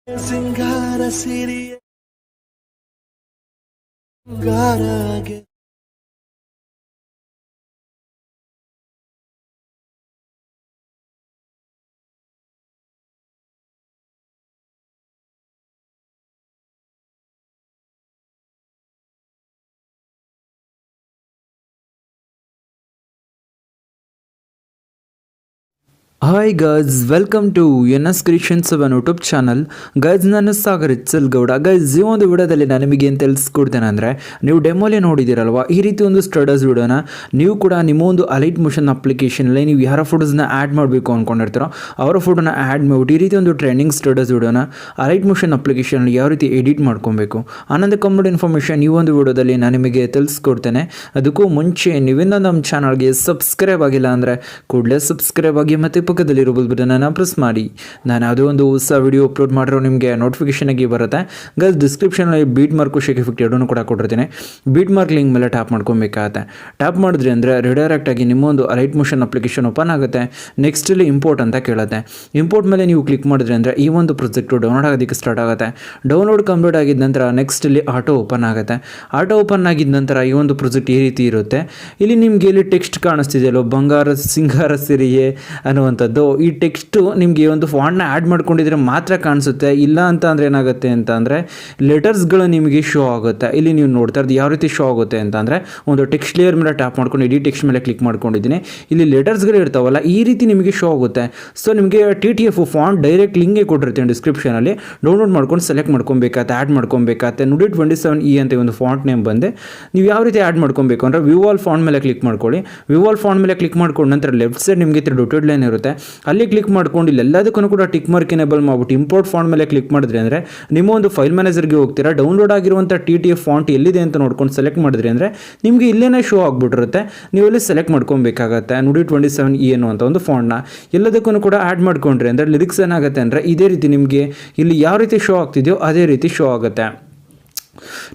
ಸಿಂಗಾರ ಸಿರಿಯ ಸಿಂಗಾರಗೆ hi guys, welcome to NS creations ಅವನ್ ಯೂಟ್ಯೂಬ್ ಚಾನಲ್. ಗೈಸ್, ನಾನು ಸಾಗರ್ ಇತ್ಸಲ್ ಗೌಡ. ಗೈಸ್, ಈ ಒಂದು ವಿಡಿಯೋದಲ್ಲಿ ನಾನು ನಿಮಗೆ ಏನು ತಿಳಿಸ್ಕೊಡ್ತೇನೆ ಅಂದರೆ, ನೀವು ಡೆಮೋಲಿ ನೋಡಿದ್ದೀರಲ್ವ, ಈ ರೀತಿ ಒಂದು ಸ್ಟಡಸ್ ವಿಡಿಯೋನ ನೀವು ಕೂಡ ನಿಮ್ಮ ಒಂದು ಅಲೈಟ್ ಮೋಷನ್ ಅಪ್ಲಿಕೇಶನಲ್ಲಿ ನೀವು ಯಾರ ಫೋಟೋಸ್ನ ಆ್ಯಡ್ ಮಾಡಬೇಕು ಅಂದ್ಕೊಂಡಿರ್ತೀರೋ ಅವರ ಫೋಟೋನ ಆ್ಯಡ್ ಮಾಡಿಬಿಟ್ಟು ಈ ರೀತಿ ಒಂದು ಟ್ರೆಂಡಿಂಗ್ ಸ್ಟಡಸ್ ವಿಡಿಯೋನ ಅಲೈಟ್ ಮೋಷನ್ ಅಪ್ಲಿಕೇಶನಲ್ಲಿ ಯಾವ ರೀತಿ ಎಡಿಟ್ ಮಾಡ್ಕೊಬೇಕು ಅನ್ನೋದು ಕಂಪ್ಲೀಟ್ ಇನ್ಫಾರ್ಮೇಷನ್ ಈ ಒಂದು ವಿಡಿಯೋದಲ್ಲಿ ನಾನು ನಿಮಗೆ ತಿಳಿಸ್ಕೊಡ್ತೇನೆ. ಅದಕ್ಕೂ ಮುಂಚೆ ನೀವಿನ್ನೂ ನಮ್ಮ ಚಾನಲ್ಗೆ ಸಬ್ಸ್ಕ್ರೈಬ್ ಆಗಿಲ್ಲ ಅಂದರೆ ಕೂಡಲೇ ಸಬ್ಸ್ಕ್ರೈಬ್ ಆಗಿ ಮತ್ತು ಪಕ್ಕದಲ್ಲಿರೋ ಬಟನ್ನ ಪ್ರೆಸ್ ಮಾಡಿ. ನಾನು ಯಾವುದೋ ಒಂದು ಹೊಸ ವಿಡಿಯೋ ಅಪ್ಲೋಡ್ ಮಾಡಿರೋ ನಿಮಗೆ ನೋಟಿಫಿಕೇಶನ್ ಆಗಿ ಬರುತ್ತೆ. ಗೈಸ್, ಡಿಸ್ಕ್ರಿಪ್ಷನಲ್ಲಿ ಬೀಟ್ ಮಾರ್ಕು ಶೇಕ್ ಎಫೆಕ್ಟ್ ಎರಡೂ ಕೂಡ ಕೊಟ್ಟಿರ್ತೀನಿ. ಬೀಟ್ ಮಾರ್ಕ್ ಲಿಂಕ್ ಮೇಲೆ ಟ್ಯಾಪ್ ಮಾಡ್ಕೊಬೇಕಾಗತ್ತೆ. ಟ್ಯಾಪ್ ಮಾಡಿದ್ರಿ ಅಂದರೆ ರಿಡೈರೆಕ್ಟ್ ಆಗಿ ನಿಮ್ಮೊಂದು ಅಲೈಟ್ ಮೋಷನ್ ಅಪ್ಲಿಕೇಶನ್ ಓಪನ್ ಆಗುತ್ತೆ. ನೆಕ್ಸ್ಟಲ್ಲಿ ಇಂಪೋರ್ಟ್ ಅಂತ ಕೇಳುತ್ತೆ. ಇಂಪೋರ್ಟ್ ಮೇಲೆ ನೀವು ಕ್ಲಿಕ್ ಮಾಡಿದ್ರಿ ಅಂದರೆ ಈ ಒಂದು ಪ್ರಾಜೆಕ್ಟು ಡೌನ್ಲೋಡ್ ಆಗೋದಕ್ಕೆ ಸ್ಟಾರ್ಟ್ ಆಗುತ್ತೆ. ಡೌನ್ಲೋಡ್ ಕಂಪ್ಲೀಟ್ ಆಗಿದ ನಂತರ ನೆಕ್ಸ್ಟಲ್ಲಿ ಆಟೋ ಓಪನ್ ಆಗುತ್ತೆ. ಆಟೋ ಓಪನ್ ಆಗಿದ ನಂತರ ಈ ಒಂದು ಪ್ರಾಜೆಕ್ಟ್ ಈ ರೀತಿ ಇರುತ್ತೆ. ಇಲ್ಲಿ ನಿಮಗೆ ಇಲ್ಲಿ ಟೆಕ್ಸ್ಟ್ ಕಾಣಿಸ್ತಿದೆಯಲ್ಲೋ, ಬಂಗಾರ ಸಿಂಗಾರ ಸಿರಿಯೇ ಅನ್ನುವಂಥದ್ದು. ಈ ಟೆಕ್ಸ್ಟು ನಿಮಗೆ ಒಂದು ಫಾಂಟ್ನ ಆ್ಯಡ್ ಮಾಡ್ಕೊಂಡಿದ್ರೆ ಮಾತ್ರ ಕಾಣಿಸುತ್ತೆ. ಇಲ್ಲ ಅಂತ ಅಂದರೆ ಏನಾಗುತ್ತೆ ಅಂತ ಅಂದರೆ ಲೆಟರ್ಸ್ಗಳು ನಿಮಗೆ ಶೋ ಆಗುತ್ತೆ. ಇಲ್ಲಿ ನೀವು ನೋಡ್ತಾ ಇರೋದು ಯಾವ ರೀತಿ ಶೋ ಆಗುತ್ತೆ ಅಂತ ಅಂದರೆ, ಒಂದು ಟೆಕ್ಸ್ಟ್ ಲೇಯರ್ ಮೇಲೆ ಟ್ಯಾಪ್ ಮಾಡ್ಕೊಂಡು ಎಡಿಟ್ ಟೆಕ್ಸ್ಟ್ ಮೇಲೆ ಕ್ಲಿಕ್ ಮಾಡ್ಕೊಂಡಿದ್ದೀನಿ. ಇಲ್ಲಿ ಲೆಟರ್ಸ್ಗಳು ಇರ್ತಾವಲ್ಲ, ಈ ರೀತಿ ನಿಮಗೆ ಶೋ ಆಗುತ್ತೆ. ಸೊ ನಿಮಗೆ TTF ಫಾಂಟ್ ಡೈರೆಕ್ಟ್ ಲಿಂಗೇ ಕೊಟ್ಟಿರ್ತೀನಿ ಡಿಸ್ಕ್ರಿಪ್ಷನಲ್ಲಿ. ಡೌನ್ಲೋಡ್ ಮಾಡ್ಕೊಂಡು ಸೆಲೆಕ್ಟ್ ಮಾಡ್ಕೊಬೇಕಾಗತ್ತೆ, ಆ್ಯಡ್ ಮಾಡ್ಕೊಬೇಕಾಗತ್ತೆ. ನೋಡಿ 27E ಅಂತ ಒಂದು ಫಾಂಟ್ ನೇಮ್ ಬಂದೆ. ನೀವು ಯಾವ ರೀತಿ ಆ್ಯಡ್ ಮಾಡ್ಕೊಬೇಕು ಅಂದರೆ ವ್ಯೂ ಆಲ್ ಫಾಂಟ್ ಮೇಲೆ ಕ್ಲಿಕ್ ಮಾಡ್ಕೊಳ್ಳಿ. ವ್ಯೂ ಆಲ್ ಫಾಂಟ್ ಮೇಲೆ ಕ್ಲಿಕ್ ಮಾಡ್ಕೊಂಡು ನಂತರ ಲೆಫ್ಟ್ ಸೈಡ್ ನಿಮಗೆ ಡೊಟೆಡ್ ಲೈನ್ ಇರುತ್ತೆ. ಅಲ್ಲಿ ಕ್ಲಿಕ್ ಮಾಡ್ಕೊಂಡು ಇಲ್ಲೆಲ್ಲದಕ್ಕೂ ಕೂಡ ಟಿಕ್ ಮಾರ್ಕ್ ಎನೇಬಲ್ ಮಾಡ್ಬಿಟ್ಟು ಇಂಪೋರ್ಟ್ ಫಾಂಟ್ ಮೇಲೆ ಕ್ಲಿಕ್ ಮಾಡಿದ್ರಿ ಅಂದರೆ ನಿಮ್ಮ ಒಂದು ಫೈಲ್ ಮ್ಯಾನೇಜರ್ಗೆ ಹೋಗ್ತೀರಾ. ಡೌನ್ಲೋಡ್ ಆಗಿರುವಂಥ TTF ಫಾಂಟ್ ಎಲ್ಲಿದೆ ಅಂತ ನೋಡ್ಕೊಂಡು ಸೆಲೆಕ್ಟ್ ಮಾಡಿದ್ರಿ ಅಂದರೆ ನಿಮಗೆ ಇಲ್ಲೇನೇ ಶೋ ಆಗಿಬಿಟ್ಟಿರುತ್ತೆ. ನೀವು ಅಲ್ಲಿ ಸೆಲೆಕ್ಟ್ ಮಾಡ್ಕೊಬೇಕಾಗತ್ತೆ. ನೋಡಿ 27E ಅನ್ನುವಂಥ ಒಂದು ಫಾಂಟ್ನ ಎಲ್ಲದಕ್ಕೂ ಕೂಡ ಆ್ಯಡ್ ಮಾಡ್ಕೊಂಡ್ರಿ ಅಂದರೆ ಲಿರಿಕ್ಸ್ ಏನಾಗುತ್ತೆ ಅಂದರೆ ಇದೇ ರೀತಿ ನಿಮಗೆ ಇಲ್ಲಿ ಯಾವ ರೀತಿ ಶೋ ಆಗ್ತಿದೆಯೋ ಅದೇ ರೀತಿ ಶೋ ಆಗುತ್ತೆ.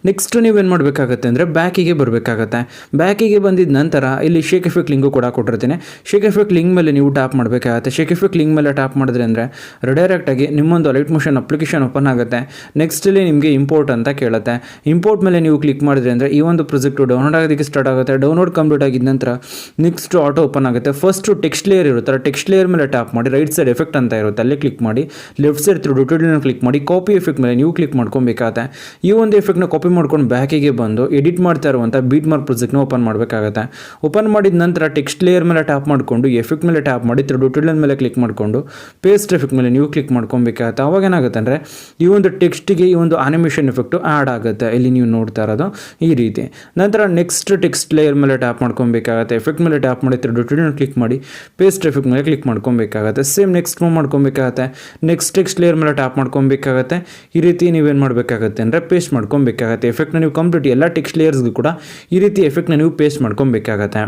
ನೆಕ್ಸ್ಟ್ ನೀವೇನು ಮಾಡಬೇಕಾಗತ್ತೆ ಅಂದರೆ ಬ್ಯಾಕಿಗೆ ಬರಬೇಕಾಗತ್ತೆ. ಬ್ಯಾಕಿಗೆ ಬಂದಿದ್ದ ನಂತರ ಇಲ್ಲಿ ಶೇಕ್ ಎಫೆಕ್ಟ್ ಲಿಂಕು ಕೂಡ ಕೊಟ್ಟಿರ್ತೀನಿ. ಶೇಕ್ ಎಫೆಕ್ಟ್ ಲಿಂಕ್ ಮೇಲೆ ನೀವು ಟ್ಯಾಪ್ ಮಾಡಬೇಕಾಗತ್ತೆ. ಶೇಕ್ ಎಫೆಕ್ಟ್ ಲಿಂಕ್ ಮೇಲೆ ಟ್ಯಾಪ್ ಮಾಡಿದ್ರೆ ಅಂದರೆ ರಿಡೈರೆಕ್ಟಾಗಿ ನಿಮ್ಮೊಂದು ಅಲೈಟ್ ಮೋಷನ್ ಅಪ್ಲಿಕೇಶನ್ ಓಪನ್ ಆಗುತ್ತೆ. ನೆಕ್ಸ್ಟಲ್ಲಿ ನಿಮಗೆ ಇಂಪೋರ್ಟ್ ಅಂತ ಕೇಳುತ್ತೆ. ಇಂಪೋರ್ಟ್ ಮೇಲೆ ನೀವು ಕ್ಲಿಕ್ ಮಾಡಿದ್ರೆ ಅಂದರೆ ಈ ಒಂದು ಪ್ರಾಜೆಕ್ಟು ಡೌನ್ಲೋಡ್ ಆಗೋದಕ್ಕೆ ಸ್ಟಾರ್ಟ್ ಆಗುತ್ತೆ. ಡೌನ್ಲೋಡ್ ಕಂಪ್ಲೀಟ್ ಆಗಿದ ನಂತರ ನೆಕ್ಸ್ಟ್ ಆಟೋ ಓಪನ್ ಆಗುತ್ತೆ. ಫಸ್ಟು ಟೆಕ್ಸ್ಟ್ ಲೇಯರ್ ಇರುತ್ತೆ, ಟೆಕ್ಸ್ಟ್ ಲೇಯರ್ ಮೇಲೆ ಟ್ಯಾಪ್ ಮಾಡಿ ರೈಟ್ ಸೈಡ್ ಎಫೆಕ್ಟ್ ಅಂತ ಇರುತ್ತೆ, ಅಲ್ಲಿ ಕ್ಲಿಕ್ ಮಾಡಿ. Left side dotted line click ಮಾಡಿ ಕಾಪಿ ಎಫೆಕ್ಟ್ ಮೇಲೆ ನೀವು ಕ್ಲಿಕ್ ಮಾಡ್ಕೊಬೇಕಾಗತ್ತೆ. ಈ ಒಂದು ಎಫೆಕ್ಟ್ನ ಕಾಪಿ ಮಾಡ್ಕೊಂಡು ಬ್ಯಾಕಿಗೆ ಬಂದು ಎಡಿಟ್ ಮಾಡ್ತಾ ಇರುವಂಥ ಬೀಟ್ ಮಾರ್ಕ್ ಪ್ರಾಜೆಕ್ಟ್ನ ಓಪನ್ ಮಾಡಬೇಕಾಗುತ್ತೆ. ಓಪನ್ ಮಾಡಿದ ನಂತರ ಟೆಕ್ಸ್ಟ್ ಲೇಯರ್ ಮೇಲೆ ಟ್ಯಾಪ್ ಮಾಡಿಕೊಂಡು ಎಫೆಕ್ಟ್ ಮೇಲೆ ಟ್ಯಾಪ್ ಮಾಡಿ ಡೊಟೆಡ್ ಲೈನ್ ಮೇಲೆ ಕ್ಲಿಕ್ ಮಾಡಿಕೊಂಡು ಪೇಸ್ಟ್ ಎಫೆಕ್ಟ್ ಮೇಲೆ ನೀವು ಕ್ಲಿಕ್ ಮಾಡ್ಕೊಬೇಕಾಗುತ್ತೆ. ಅವಾಗ ಏನಾಗುತ್ತೆ ಅಂದರೆ ಈ ಒಂದು ಟೆಕ್ಸ್ಟಿಗೆ ಈ ಒಂದು ಆನಿಮೇಷನ್ ಎಫೆಕ್ಟು ಆ್ಯಡ್ ಆಗುತ್ತೆ. ಇಲ್ಲಿ ನೀವು ನೋಡ್ತಾ ಇರೋದು ಈ ರೀತಿ. ನಂತರ ನೆಕ್ಸ್ಟ್ ಟೆಕ್ಸ್ಟ್ ಲೇಯರ್ ಮೇಲೆ ಟ್ಯಾಪ್ ಮಾಡ್ಕೊಬೇಕಾಗುತ್ತೆ. ಎಫೆಕ್ಟ್ ಮೇಲೆ ಟ್ಯಾಪ್ ಮಾಡಿ ಡೊಟೆಡ್ ಲೈನ್ ಕ್ಲಿಕ್ ಮಾಡಿ ಪೇಸ್ಟ್ ಎಫೆಕ್ಟ್ ಮೇಲೆ ಕ್ಲಿಕ್ ಮಾಡ್ಕೊಬೇಕಾಗುತ್ತೆ. ಸೇಮ್ ನೆಕ್ಸ್ಟ್ ಮೂವ್ ಮಾಡ್ಕೊಬೇಕಾಗುತ್ತೆ. ನೆಕ್ಸ್ಟ್ ಟೆಕ್ಸ್ಟ್ ಲೇಯರ್ ಮೇಲೆ ಟ್ಯಾಪ್ ಮಾಡ್ಕೊಬೇಕಾಗುತ್ತೆ. ಈ ರೀತಿ ನೀವೇನು ಮಾಡಬೇಕಾಗುತ್ತೆ ಅಂದರೆ ಪೇಸ್ಟ್ ಮಾಡ್ಕೊಬೇಕಾಗತ್ತೆ. ಎಫೆಕ್ಟ್ನ ನೀವು ಕಂಪ್ಲೀಟ್ ಎಲ್ಲ ಟೆಕ್ಸ್ಟ್ ಲೇಯರ್ಸ್ಗೂ ಕೂಡ ಈ ರೀತಿ ಎಫೆಕ್ಟ್ನ ನೀವು ಪೇಸ್ಟ್ ಮಾಡ್ಕೊಬೇಕಾಗತ್ತೆ.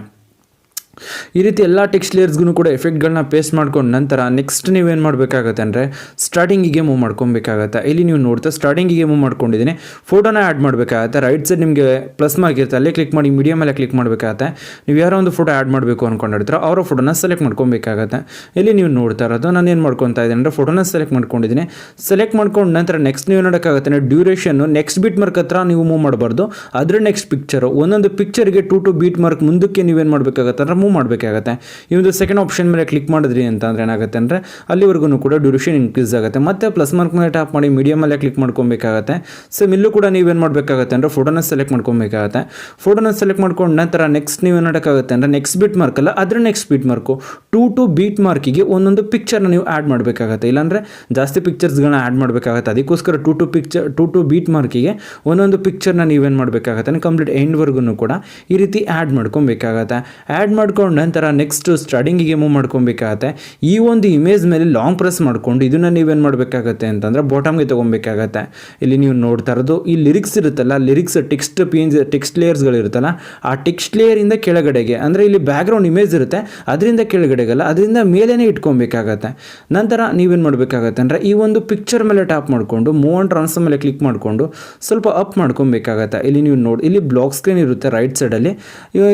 ಈ ರೀತಿ ಎಲ್ಲ ಟೆಕ್ಸ್ಟ್ ಲೇಯರ್ಸ್ಗೂ ಕೂಡ ಎಫೆಕ್ಟ್ಗಳನ್ನ ಪೇಸ್ಟ್ ಮಾಡ್ಕೊಂಡು ನಂತರ ನೆಕ್ಸ್ಟ್ ನೀವೇನು ಮಾಡಬೇಕಾಗತ್ತೆ ಅಂದರೆ ಸ್ಟಾರ್ಟಿಂಗಿಗೆ ಮೂವ್ ಮಾಡ್ಕೊಬೇಕಾಗತ್ತೆ. ಇಲ್ಲಿ ನೀವು ನೋಡ್ತಾ ಸ್ಟಾರ್ಟಿಂಗಿಗೆ ಮೂವ್ ಮಾಡ್ಕೊಂಡಿದ್ದೀನಿ. ಫೋಟೋನ ಆ್ಯಡ್ ಮಾಡಬೇಕಾಗತ್ತೆ. ರೈಟ್ ಸೈಡ್ ನಿಮಗೆ ಪ್ಲಸ್ ಮಾರ್ಕ್ ಇರುತ್ತೆ, ಅಲ್ಲೇ ಕ್ಲಿಕ್ ಮಾಡಿ ಮೀಡಿಯಾ ಮೇಲೆ ಕ್ಲಿಕ್ ಮಾಡಬೇಕಾಗತ್ತೆ. ನೀವು ಯಾರೋ ಒಂದು ಫೋಟೋ ಆ್ಯಡ್ ಮಾಡಬೇಕು ಅಂದ್ಕೊಂಡಿರ್ತೀರೋ ಅವರ ಫೋಟೋನ ಸೆಲೆಕ್ಟ್ ಮಾಡ್ಕೊಬೇಕಾಗತ್ತೆ. ಇಲ್ಲಿ ನೀವು ನೋಡ್ತಾ ಇರೋದು ನಾನು ಏನು ಮಾಡ್ಕೊತಾ ಇದ್ದೀನಿ ಅಂದರೆ ಫೋಟೋನ ಸೆಲೆಕ್ಟ್ ಮಾಡ್ಕೊಂಡಿದ್ದೀನಿ. ಸೆಲೆಕ್ಟ್ ಮಾಡ್ಕೊಂಡು ನಂತರ ನೆಕ್ಸ್ಟ್ ನೀವು ನೋಡೋಕ್ಕಾಗತ್ತೆ ಅಂದರೆ ಡ್ಯೂರೇಷನ್ನು ನೆಕ್ಸ್ಟ್ ಬೀಟ್ ಮಾರ್ಕ್ ಹತ್ರ ನೀವು ಮೂವ್ ಮಾಡಬಾರ್ದು. ಅದರ ನೆಕ್ಸ್ಟ್ ಪಿಕ್ಚರು ಒಂದೊಂದು ಪಿಕ್ಚರ್ಗೆ 2 ಬೀಟ್ ಮಾರ್ಕ್ ಮುಂದಕ್ಕೆ ನೀವೇನು ಮಾಡಬೇಕಾಗತ್ತೆ ಅಂದರೆ ಮೂವ್ ಮಾಡಬೇಕಾಗತ್ತೆ. ಈ ಒಂದು ಸೆಕೆಂಡ್ ಆಪ್ಷನ್ ಮೇಲೆ ಕ್ಲಿಕ್ ಮಾಡಿದ್ರಿ ಅಂತ ಅಂದರೆ ಏನಾಗುತ್ತೆ ಅಂದರೆ ಅಲ್ಲಿವರೆಗೂ ಕೂಡ ಡ್ಯೂರೇಷನ್ ಇನ್ಕ್ರೀಸ್ ಆಗುತ್ತೆ. ಮತ್ತೆ ಪ್ಲಸ್ ಮಾರ್ಕ್ ಮೇಲೆ ಟ್ಯಾಪ್ ಮಾಡಿ ಮೀಡಿಯಾ ಮೇಲೆ ಕ್ಲಿಕ್ ಮಾಡ್ಕೊಬೇಕಾಗತ್ತೆ. ಸೇಮ್ ಇಲ್ಲೂ ಕೂಡ ನೀವೇನು ಮಾಡಬೇಕಾಗತ್ತೆ ಅಂದರೆ ಫೋಟೋನ ಸೆಲೆಕ್ಟ್ ಮಾಡ್ಕೊಬೇಕಾಗತ್ತೆ. ಫೋಟೋನ ಸೆಲೆಕ್ಟ್ ಮಾಡ್ಕೊಂಡು ನಂತರ ನೆಕ್ಸ್ಟ್ ನೀವೇನು ಮಾಡೋಕ್ಕಾಗುತ್ತೆ ಅಂದರೆ ನೆಕ್ಸ್ಟ್ ಬೀಟ್ ಮಾರ್ಕ್ ಅಲ್ಲ, ಅದರ ನೆಕ್ಸ್ಟ್ ಬೀಟ್ ಮಾರ್ಕು 2 ಬೀಟ್ ಮಾರ್ಕಿಗೆ ಒಂದೊಂದು ಪಿಕ್ಚರ್ನ ನೀವು ಆ್ಯಡ್ ಮಾಡಬೇಕಾಗತ್ತೆ. ಇಲ್ಲಾಂದರೆ ಜಾಸ್ತಿ ಪಿಕ್ಚರ್ಸ್ಗಳನ್ನ ಆ್ಯಡ್ ಮಾಡಬೇಕಾಗತ್ತೆ. ಅದಕ್ಕೋಸ್ಕರ 2 ಬೀಟ್ ಮಾರ್ಕಿಗೆ ಒಂದೊಂದು ಪಿಕ್ಚರ್ನ ನೀವೇನು ಮಾಡಬೇಕಾಗತ್ತೆ ಕಂಪ್ಲೀಟ್ ಎಂಡ್ವರೆಗೂ ಕೂಡ ಈ ರೀತಿ ಆ್ಯಡ್ ಮಾಡ್ಕೊಬೇಕಾಗತ್ತೆ. ಆ್ಯಡ್ ಮಾಡ್ಕೊಂಡು ನಂತರ ನೆಕ್ಸ್ಟ್ ಸ್ಟಾರ್ಟಿಂಗಿಗೆ ಮೂವ್ ಮಾಡ್ಕೊಬೇಕಾಗತ್ತೆ. ಈ ಒಂದು ಇಮೇಜ್ ಮೇಲೆ ಲಾಂಗ್ ಪ್ರೆಸ್ ಮಾಡಿಕೊಂಡು ಇದನ್ನು ನೀವೇನು ಮಾಡಬೇಕಾಗತ್ತೆ ಅಂತಂದರೆ ಬಾಟಮ್ಗೆ ತೊಗೊಬೇಕಾಗತ್ತೆ. ಇಲ್ಲಿ ನೀವು ನೋಡ್ತಾ ಇರೋದು ಈ ಲಿರಿಕ್ಸ್ ಇರುತ್ತಲ್ಲ, ಲಿರಿಕ್ಸ್ ಟೆಕ್ಸ್ಟ್ ಲೇಯರ್ಸ್ಗಳಿರುತ್ತಲ್ಲ, ಆ ಟೆಕ್ಸ್ಟ್ ಲೇಯರಿಂದ ಕೆಳಗಡೆಗೆ ಅಂದರೆ ಇಲ್ಲಿ ಬ್ಯಾಕ್ಗ್ರೌಂಡ್ ಇಮೇಜ್ ಇರುತ್ತೆ, ಅದರಿಂದ ಕೆಳಗಡೆಗಲ್ಲ, ಅದರಿಂದ ಮೇಲೇ ಇಟ್ಕೊಬೇಕಾಗತ್ತೆ. ನಂತರ ನೀವೇನು ಮಾಡಬೇಕಾಗತ್ತೆ ಅಂದರೆ ಈ ಒಂದು ಪಿಕ್ಚರ್ ಮೇಲೆ ಟ್ಯಾಪ್ ಮಾಡಿಕೊಂಡು ಮೂವ್ ಆ್ಯಂಡ್ ಟ್ರಾನ್ಸ್ಫರ್ ಮೇಲೆ ಕ್ಲಿಕ್ ಮಾಡಿಕೊಂಡು ಸ್ವಲ್ಪ ಅಪ್ ಮಾಡ್ಕೊಬೇಕಾಗತ್ತೆ. ಇಲ್ಲಿ ನೀವು ನೋಡಿ ಇಲ್ಲಿ ಬ್ಲಾಕ್ ಸ್ಕ್ರೀನ್ ಇರುತ್ತೆ ರೈಟ್ ಸೈಡಲ್ಲಿ.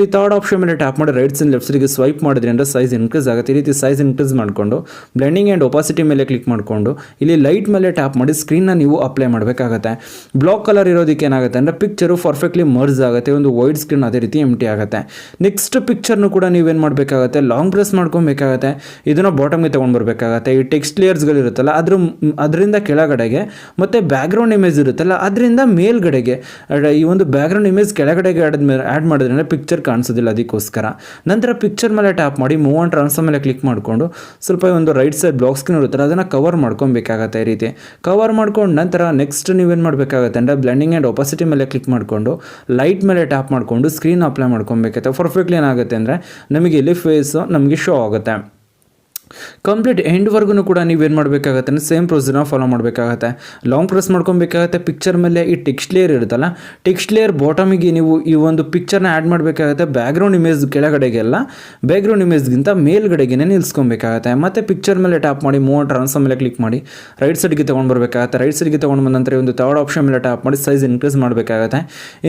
ಈ ಥರ್ಡ್ ಆಪ್ಷನ್ ಮೇಲೆ ಟ್ಯಾಪ್ ಮಾಡಿ ರೈಟ್ ಬಾಕ್ಸಿನ ಲೆಫ್ಟ್ ಸೈಡ್ಗೆ ಸ್ವೈಪ್ ಮಾಡಿದ್ರಿ ಅಂದರೆ ಸೈಜ್ ಇನ್ಕ್ರೀಸ್ ಆಗುತ್ತೆ. ಈ ರೀತಿ ಸೈಜ್ ಇನ್ಕ್ರೀಸ್ ಮಾಡಿಕೊಂಡು ಬ್ಲೆಂಡಿಂಗ್ ಆ್ಯಂಡ್ ಒಪಾಸಿಟಿ ಮೇಲೆ ಕ್ಲಿಕ್ ಮಾಡಿಕೊಂಡು ಇಲ್ಲಿ ಲೈಟ್ ಮೇಲೆ ಟ್ಯಾಪ್ ಮಾಡಿ ಸ್ಕ್ರೀನ್ನ ನೀವು ಅಪ್ಲೈ ಮಾಡಬೇಕಾಗತ್ತೆ. ಬ್ಲಾಕ್ ಕಲರ್ ಇರೋದಕ್ಕೆ ಏನಾಗುತ್ತೆ ಅಂದರೆ ಪಿಕ್ಚರು ಪರ್ಫೆಕ್ಟ್ಲಿ ಮರ್ಜ್ ಆಗುತ್ತೆ, ಒಂದು ವೈಡ್ ಸ್ಕ್ರೀನ್ ಅದೇ ರೀತಿ ಎಂಟಿ ಆಗುತ್ತೆ. ನೆಕ್ಸ್ಟ್ ಪಿಕ್ಚರ್ನು ಕೂಡ ನೀವೇನು ಮಾಡಬೇಕಾಗತ್ತೆ, ಲಾಂಗ್ ಪ್ರೆಸ್ ಮಾಡ್ಕೊಬೇಕಾಗತ್ತೆ. ಇದನ್ನು ಬಾಟಮ್ಗೆ ತೊಗೊಂಡು ಬರಬೇಕಾಗತ್ತೆ. ಈ ಟೆಕ್ಸ್ಟ್ ಲೇಯರ್ಸ್ಗಳಿರುತ್ತಲ್ಲ ಅದರಿಂದ ಕೆಳಗಡೆಗೆ ಮತ್ತು ಬ್ಯಾಕ್ಗ್ರೌಂಡ್ ಇಮೇಜ್ ಇರುತ್ತಲ್ಲ ಅದರಿಂದ ಮೇಲ್ಗಡೆಗೆ ಈ ಒಂದು ಬ್ಯಾಕ್ಗ್ರೌಂಡ್ ಇಮೇಜ್ ಕೆಳಗಡೆಗೆ ಆ್ಯಡ್ ಮಾಡಿದ್ರೆ ಪಿಕ್ಚರ್ ಕಾಣಿಸೋದಿಲ್ಲ. ಅದಕ್ಕೋಸ್ಕರ ನಂತರ ಪಿಕ್ಚರ್ ಮೇಲೆ ಟ್ಯಾಪ್ ಮಾಡಿ ಮೂವ್ ಆ್ಯಂಡ್ ಟ್ರಾನ್ಸ್ಫರ್ ಮೇಲೆ ಕ್ಲಿಕ್ ಮಾಡಿಕೊಂಡು ಸ್ವಲ್ಪ ಒಂದು ರೈಟ್ ಸೈಡ್ ಬ್ಲಾಕ್ ಸ್ಕ್ರೀನ್ ಇರುತ್ತಲ್ಲ ಅದನ್ನು ಕವರ್ ಮಾಡ್ಕೊಬೇಕಾಗತ್ತೆ. ಈ ರೀತಿ ಕವರ್ ಮಾಡ್ಕೊಂಡು ನಂತರ ನೆಕ್ಸ್ಟ್ ನೀವೇನು ಮಾಡಬೇಕಾಗತ್ತೆ ಅಂದರೆ ಬ್ಲೆಂಡಿಂಗ್ ಆ್ಯಂಡ್ ಒಪಾಸಿಟಿ ಮೇಲೆ ಕ್ಲಿಕ್ ಮಾಡಿಕೊಂಡು ಲೈಟ್ ಮೇಲೆ ಟ್ಯಾಪ್ ಮಾಡಿಕೊಂಡು ಸ್ಕ್ರೀನ್ ಅಪ್ಲೈ ಮಾಡ್ಕೊಬೇಕಾಗುತ್ತೆ. ಪರ್ಫೆಕ್ಟ್ಲಿ ಏನಾಗುತ್ತೆ ಅಂದರೆ ನಮಗೆ ಇಲ್ಲಿ ಫೇಸು ನಮಗೆ ಶೋ ಆಗುತ್ತೆ. ಕಂಪ್ಲೀಟ್ ಎಂಡ್ವರೆಗೂ ಕೂಡ ನೀವೇನು ಮಾಡಬೇಕಾಗತ್ತೆ ಅಂದರೆ ಸೇಮ್ ಪ್ರೊಸೀಜರ್ನ ಫಾಲೋ ಮಾಡಬೇಕಾಗತ್ತೆ. ಲಾಂಗ್ ಪ್ರೆಸ್ ಮಾಡ್ಕೊಬೇಕಾಗತ್ತೆ. ಪಿಕ್ಚರ್ ಮೇಲೆ ಈ ಟೆಕ್ಸ್ಟ್ ಲೇಯರ್ ಇರುತ್ತಲ್ಲ ಟೆಕ್ಸ್ಟ್ ಲೇಯರ್ ಬಾಟಮಿಗೆ ನೀವು ಈ ಒಂದು ಪಿಕ್ಚರ್ನ ಆ್ಯಡ್ ಮಾಡಬೇಕಾಗತ್ತೆ. ಬ್ಯಾಕ್ಗ್ರೌಂಡ್ ಇಮೇಜ್ ಕೆಳಗಡೆಗೆಲ್ಲ ಬ್ಯಾಕ್ಗ್ರೌಂಡ್ ಇಮೇಜ್ಗಿಂತ ಮೇಲ್ಗಡೆಗೆ ನಿಲ್ಲಿಸ್ಕೊಬೇಕಾಗತ್ತೆ. ಮತ್ತು ಪಿಕ್ಚರ್ ಮೇಲೆ ಟ್ಯಾಪ್ ಮಾಡಿ ಮೂವ್ ಟ್ರಾನ್ಸ್ಫರ್ ಮೇಲೆ ಕ್ಲಿಕ್ ಮಾಡಿ ರೈಟ್ ಸೈಡ್ಗೆ ತೊಗೊಂಡು ಬರಬೇಕಾಗತ್ತೆ. ರೈಟ್ ಸೈಡ್ಗೆ ತೊಗೊಂಡು ಬಂದ ನಂತರ ಒಂದು ಥರ್ಡ್ ಆಪ್ಷನ್ ಮೇಲೆ ಟ್ಯಾಪ್ ಮಾಡಿ ಸೈಜ್ ಇನ್ಕ್ರೀಸ್ ಮಾಡಬೇಕಾಗತ್ತೆ.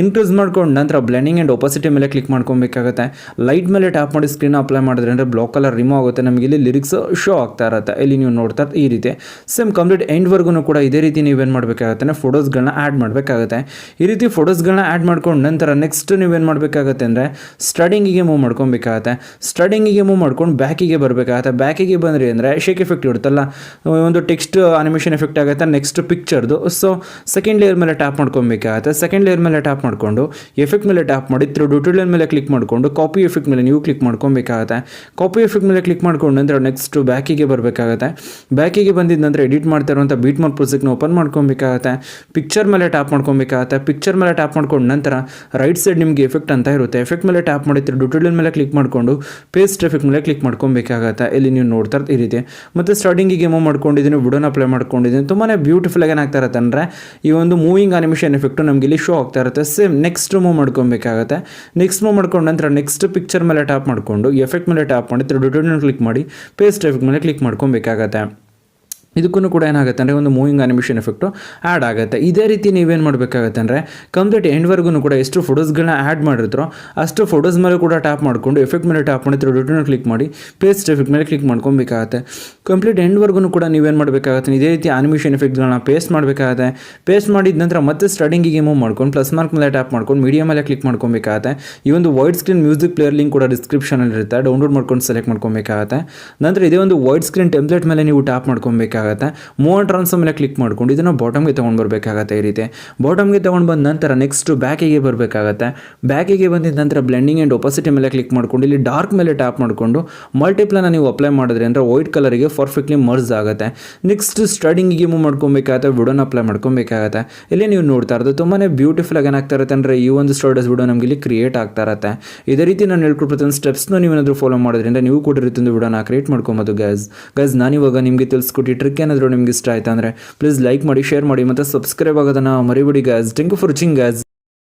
ಇನ್ಕ್ರೀಸ್ ಮಾಡ್ಕೊಂಡು ನಂತರ ಬ್ಲೆಂಡಿಂಗ್ ಆ್ಯಂಡ್ ಒಪಾಸಿಟಿ ಮೇಲೆ ಕ್ಲಿಕ್ ಮಾಡ್ಕೊಬೇಕಾಗತ್ತೆ. ಲೈಟ್ ಮೇಲೆ ಟ್ಯಾಪ್ ಮಾಡಿ ಸ್ಕ್ರೀನ್ ಅಪ್ಲೈ ಮಾಡಿದ್ರೆ ಅಂದರೆ ಬ್ಲಾಕ್ ಕಲರ್ ರಿಮೂವ್ ಆಗುತ್ತೆ. ನಮಗೆ ಇಲ್ಲಿ ಲಿರಿಕ್ಸ್ ಶೋ ಆಗ್ತಾ ಇರುತ್ತೆ. ಇಲ್ಲಿ ನೀವು ನೋಡ್ತಾ ಈ ರೀತಿ ಸೇಮ್ ಕಂಪ್ಲೀಟ್ ಎಂಡ್ವರೆಗೂ ಕೂಡ ಇದೇ ರೀತಿ ನೀವೇನು ಮಾಡಬೇಕಾಗುತ್ತೆ ಫೋಟೋಸ್ಗಳನ್ನ ಆ್ಯಡ್ ಮಾಡಬೇಕಾಗುತ್ತೆ. ಈ ರೀತಿ ಫೋಟೋಸ್ಗಳನ್ನ ಆ್ಯಡ್ ಮಾಡ್ಕೊಂಡು ನಂತರ ನೆಕ್ಸ್ಟ್ ನೀವೇನು ಮಾಡಬೇಕಾಗತ್ತೆ ಅಂದರೆ ಸ್ಟಾರ್ಟಿಂಗಿಗೆ ಮೂವ್ ಮಾಡ್ಕೊಬೇಕಾಗತ್ತೆ. ಸ್ಟಾರ್ಟಿಂಗಿಗೆ ಮೂವ್ ಮಾಡ್ಕೊಂಡು ಬ್ಯಾಕಿಗೆ ಬರಬೇಕಾಗತ್ತೆ. ಬ್ಯಾಕಿಗೆ ಬಂದ್ರಿ ಅಂದರೆ ಶೇಕ್ ಎಫೆಕ್ಟ್ ಇರುತ್ತಲ್ಲ ಒಂದು ಟೆಕ್ಸ್ಟ್ ಅನಿಮೇಷನ್ ಎಫೆಕ್ಟ್ ಆಗುತ್ತೆ. ನೆಕ್ಸ್ಟ್ ಪಿಕ್ಚರ್ದು ಸೊ ಸೆಕೆಂಡ್ ಲೇಯರ್ ಮೇಲೆ ಟ್ಯಾಪ್ ಮಾಡ್ಕೊಬೇಕಾಗತ್ತೆ. ಸೆಕೆಂಡ್ ಲೇಯರ್ ಮೇಲೆ ಟ್ಯಾಪ್ ಮಾಡಿಕೊಂಡು ಎಫೆಕ್ಟ್ ಮೇಲೆ ಟ್ಯಾಪ್ ಮಾಡಿ ಟ್ಯುಟೋರಿಯಲ್ ಮೇಲೆ ಕ್ಲಿಕ್ ಮಾಡಿಕೊಂಡು ಕಾಪಿ ಎಫೆಕ್ಟ್ ಮೇಲೆ ನೀವು ಕ್ಲಿಕ್ ಮಾಡ್ಕೊಬೇಕಾಗತ್ತೆ. ಕಾಪಿ ಎಫೆಕ್ಟ್ ಮೇಲೆ ಕ್ಲಿಕ್ ಮಾಡ್ಕೊಂಡು ನಂತರ ನೆಕ್ಸ್ಟ್ ಬ್ಯಾಕಿಗೆ ಬರಬೇಕಾಗತ್ತೆ. ಬ್ಯಾಕಿಗೆ ಬಂದಿದ್ದ ನಂತರ ಎಡಿಟ್ ಮಾಡ್ತಾ ಇರುವಂಥ ಬೀಟ್ ಮಾರ್ಕ್ ಪ್ರಾಜೆಕ್ಟ್ನ ಓಪನ್ ಮಾಡ್ಕೊಬೇಕಾಗತ್ತೆ. ಪಿಕ್ಚರ್ ಮೇಲೆ ಟ್ಯಾಪ್ ಮಾಡ್ಕೊಬೇಕಾಗತ್ತೆ. ಪಿಕ್ಚರ್ ಮೇಲೆ ಟ್ಯಾಪ್ ಮಾಡ್ಕೊಂಡು ನಂತರ ರೈಟ್ ಸೈಡ್ ನಿಮಗೆ ಎಫೆಕ್ಟ್ ಅಂತ ಇರುತ್ತೆ. ಎಫೆಕ್ಟ್ ಮೇಲೆ ಟ್ಯಾಪ್ ಮಾಡಿದ್ರೆ ಟ್ಯುಟೋರಿಯಲ್ ಮೇಲೆ ಕ್ಲಿಕ್ ಮಾಡಿಕೊಂಡು ಪೇಸ್ಟ್ ಎಫೆಕ್ಟ್ ಮೇಲೆ ಕ್ಲಿಕ್ ಮಾಡ್ಕೊಬೇಕಾಗತ್ತೆ. ಇಲ್ಲಿ ನೀವು ನೋಡ್ತಾ ಈ ರೀತಿ ಮತ್ತು ಸ್ಟಾರ್ಟಿಂಗಿಗೆ ಮೂವ್ ಮಾಡ್ಕೊಂಡಿದ್ದೀನಿ, ವಿಡಿಯೋನ ಅಪ್ಲೈ ಮಾಡ್ಕೊಂಡಿದ್ದೀನಿ. ತುಂಬಾ ಬ್ಯೂಟಿಫುಲ್ ಆಗಿ ಏನಾಗ್ತಾ ಇರುತ್ತೆ ಅಂದರೆ ಈ ಒಂದು ಮೂವಿಂಗ್ ಅನಿಮೇಷನ್ ಎಫೆಕ್ಟು ನಮಗೆ ಇಲ್ಲಿ ಶೋ ಆಗ್ತಾ ಇರುತ್ತೆ. ಸೇಮ್ ನೆಕ್ಸ್ಟ್ ಮೂವ್ ಮಾಡ್ಕೊಬೇಕಾಗತ್ತೆ. ನೆಕ್ಸ್ಟ್ ಮೂವ್ ಮಾಡ್ಕೊಂಡು ನಂತರ ನೆಕ್ಸ್ಟ್ ಪಿಕ್ಚರ್ ಮೇಲೆ ಟ್ಯಾಪ್ ಮಾಡಿಕೊಂಡು ಎಫೆಕ್ಟ್ ಮೇಲೆ ಟ್ಯಾಪ್ ಮಾಡಿ ಟ್ಯುಟೋರಿಯಲ್ ಕ್ಲಿಕ್ ಮಾಡಿ ಪೇಸ್ಟ್ ಎಫೆಕ್ಟ್ ಮೇಲೆ ಕ್ಲಿಕ್ ಮಾಡ್ಕೊಬೇಕಾಗತ್ತೆ. ಇದಕ್ಕೂ ಕೂಡ ಏನಾಗುತ್ತೆ ಅಂದರೆ ಒಂದು ಮೂವಿಂಗ್ ಅನಿಮೇಷನ್ ಎಫೆಕ್ಟು ಆ್ಯಡ್ ಆಗುತ್ತೆ. ಇದೇ ರೀತಿ ನೀವೇನು ಮಾಡಬೇಕಾಗತ್ತೆ ಅಂದರೆ ಕಂಪ್ಲೀಟ್ ಎಂಡ್ವರೆಗೂ ಕೂಡ ಎಷ್ಟು ಫೋಟೋಸ್ಗಳನ್ನ ಆ್ಯಡ್ ಮಾಡಿರ್ತೀರೋ ಅಷ್ಟು ಫೋಟೋಸ್ ಮೇಲೆ ಕೂಡ ಟ್ಯಾಪ್ ಮಾಡಿಕೊಂಡು ಎಫೆಕ್ಟ್ ಮೇಲೆ ಟ್ಯಾಪ್ ಮಾಡಿ ಟ್ಯುಟೋರಿಯಲ್ ಕ್ಲಿಕ್ ಮಾಡಿ ಪೇಸ್ಟ್ ಎಫೆಕ್ಟ್ ಮೇಲೆ ಕ್ಲಿಕ್ ಮಾಡ್ಕೊಬೇಕಾಗತ್ತೆ. ಕಂಪ್ಲೀಟ್ ಎಂಡ್ವರೆಗೂ ಕೂಡ ನೀವೇನು ಮಾಡಬೇಕಾಗತ್ತೆ ಇದೇ ರೀತಿ ಅನಿಮೇಷನ್ ಎಫೆಕ್ಟ್ಗಳನ್ನ ಪೇಸ್ಟ್ ಮಾಡಬೇಕಾಗತ್ತೆ. ಪೇಸ್ಟ್ ಮಾಡಿದ ನಂತರ ಮತ್ತೆ ಸ್ಟಾರ್ಟಿಂಗಿಗೆ ಮೂವ್ ಮಾಡ್ಕೊಂಡು ಪ್ಲಸ್ ಮಾರ್ಕ್ ಮೇಲೆ ಟ್ಯಾಪ್ ಮಾಡ್ಕೊಂಡು ಮೀಡಿಯಾ ಮೇಲೆ ಕ್ಲಿಕ್ ಮಾಡ್ಕೊಬೇಕಾಗತ್ತೆ. ಈ ಒಂದು wide screen music player link ಕೂಡ ಡಿಸ್ಕ್ರಿಪ್ಷನಲ್ಲಿ ಇರುತ್ತೆ, ಡೌನ್ಲೋಡ್ ಮಾಡ್ಕೊಂಡು ಸೆಲೆಕ್ಟ್ ಮಾಡ್ಕೊಬೇಕಾಗತ್ತೆ. ನಂತರ ಇದೇ ಒಂದು ವೈಡ್ ಸ್ಕ್ರೀನ್ ಟೆಂಪ್ಲೇಟ್ ಮೇಲೆ ನೀವು ಟ್ಯಾಪ್ ಮಾಡ್ಕೊಬೇಕಾಗತ್ತೆ. ಮೂವ್ ಟ್ರಾನ್ಸ್ಫರ್ ಮೇಲೆ ಕ್ಲಿಕ್ ಮಾಡ್ಕೊಂಡು ಇದನ್ನು ಬಾಟಮ್ಗೆ ತೊಗೊಂಡು ಬರಬೇಕಾಗತ್ತೆ. ಈ ರೀತಿ ಬಾಟಮ್ಗೆ ತೊಗೊಂಡು ಬಂದ ನಂತರ ನೆಕ್ಸ್ಟ್ ಬ್ಯಾಕಿಗೆ ಬರಬೇಕಾಗತ್ತೆ. ಬ್ಯಾಕಿಗೆ ಬಂದಿದ್ದ ನಂತರ ಬ್ಲೆಂಡಿಂಗ್ ಆ್ಯಂಡ್ ಒಪಾಸಿಟಿ ಮೇಲೆ ಕ್ಲಿಕ್ ಮಾಡ್ಕೊಂಡು ಇಲ್ಲಿ ಡಾರ್ಕ್ ಮೇಲೆ ಟ್ಯಾಪ್ ಮಾಡಿಕೊಂಡು ಮಲ್ಟಿಪ್ಲನ್ನ ನೀವು ಅಪ್ಲೈ ಮಾಡಿದ್ರೆ ಅಂದರೆ ವೈಟ್ ಕಲರಿಗೆ ಪರ್ಫೆಕ್ಟ್ಲಿ ಮರ್ಜ್ ಆಗುತ್ತೆ. ನೆಕ್ಸ್ಟ್ ಸ್ಟಾರ್ಟಿಂಗಿಗೆ ಮೂವ್ ಮಾಡ್ಕೊಬೇಕಾಗತ್ತೆ, ವಿಡಿಯೋನ ಅಪ್ಲೈ ಮಾಡ್ಕೊಬೇಕಾಗತ್ತೆ. ಇಲ್ಲಿ ನೀವು ನೋಡ್ತಾ ಇರೋದು ತುಂಬಾ ಬ್ಯೂಟಿಫುಲ್ ಆಗಿ ಏನಾಗ್ತಾ ಇರುತ್ತೆ ಅಂದರೆ ಈ ಒಂದು ಸ್ಟೋರೇಜ್ ವಿಡಿಯೋ ನಮಗೆ ಇಲ್ಲಿ ಕ್ರಿಯೇಟ್ ಆಗ್ತಾ ಇರುತ್ತೆ. ಇದೇ ರೀತಿ ನಾನು ಹೇಳ್ಕೊಡ್ತೀನಿ ಸ್ಟೆಪ್ಸ್ನ ನೀವೇನಾದರೂ ಫಾಲೋ ಮಾಡೋದ್ರಿಂದ ನೀವು ಕೂಡ ರೀತಿಯಿಂದ ವಿಡಿಯೋನ ಕ್ರಿಯೇಟ್ ಮಾಡ್ಕೊಬೋದು. ಗೈಸ್ ನಾನಿವಾಗ ನಿಮಗೆ ತಿಳಿಸ್ಕೊಟ್ಟು ಟ್ರಿಕ್ ಏನಾದರೂ ನಿಮ್ಗೆ ಇಷ್ಟ ಆಯ್ತಾ ಅಂದರೆ ಪ್ಲೀಸ್ ಲೈಕ್ ಮಾಡಿ, ಶೇರ್ ಮಾಡಿ ಮತ್ತು ಸಬ್ಸ್ಕ್ರೈಬ್ ಆಗೋದನ್ನು ಮರಿಬೇಡಿ guys. Thank you for watching guys.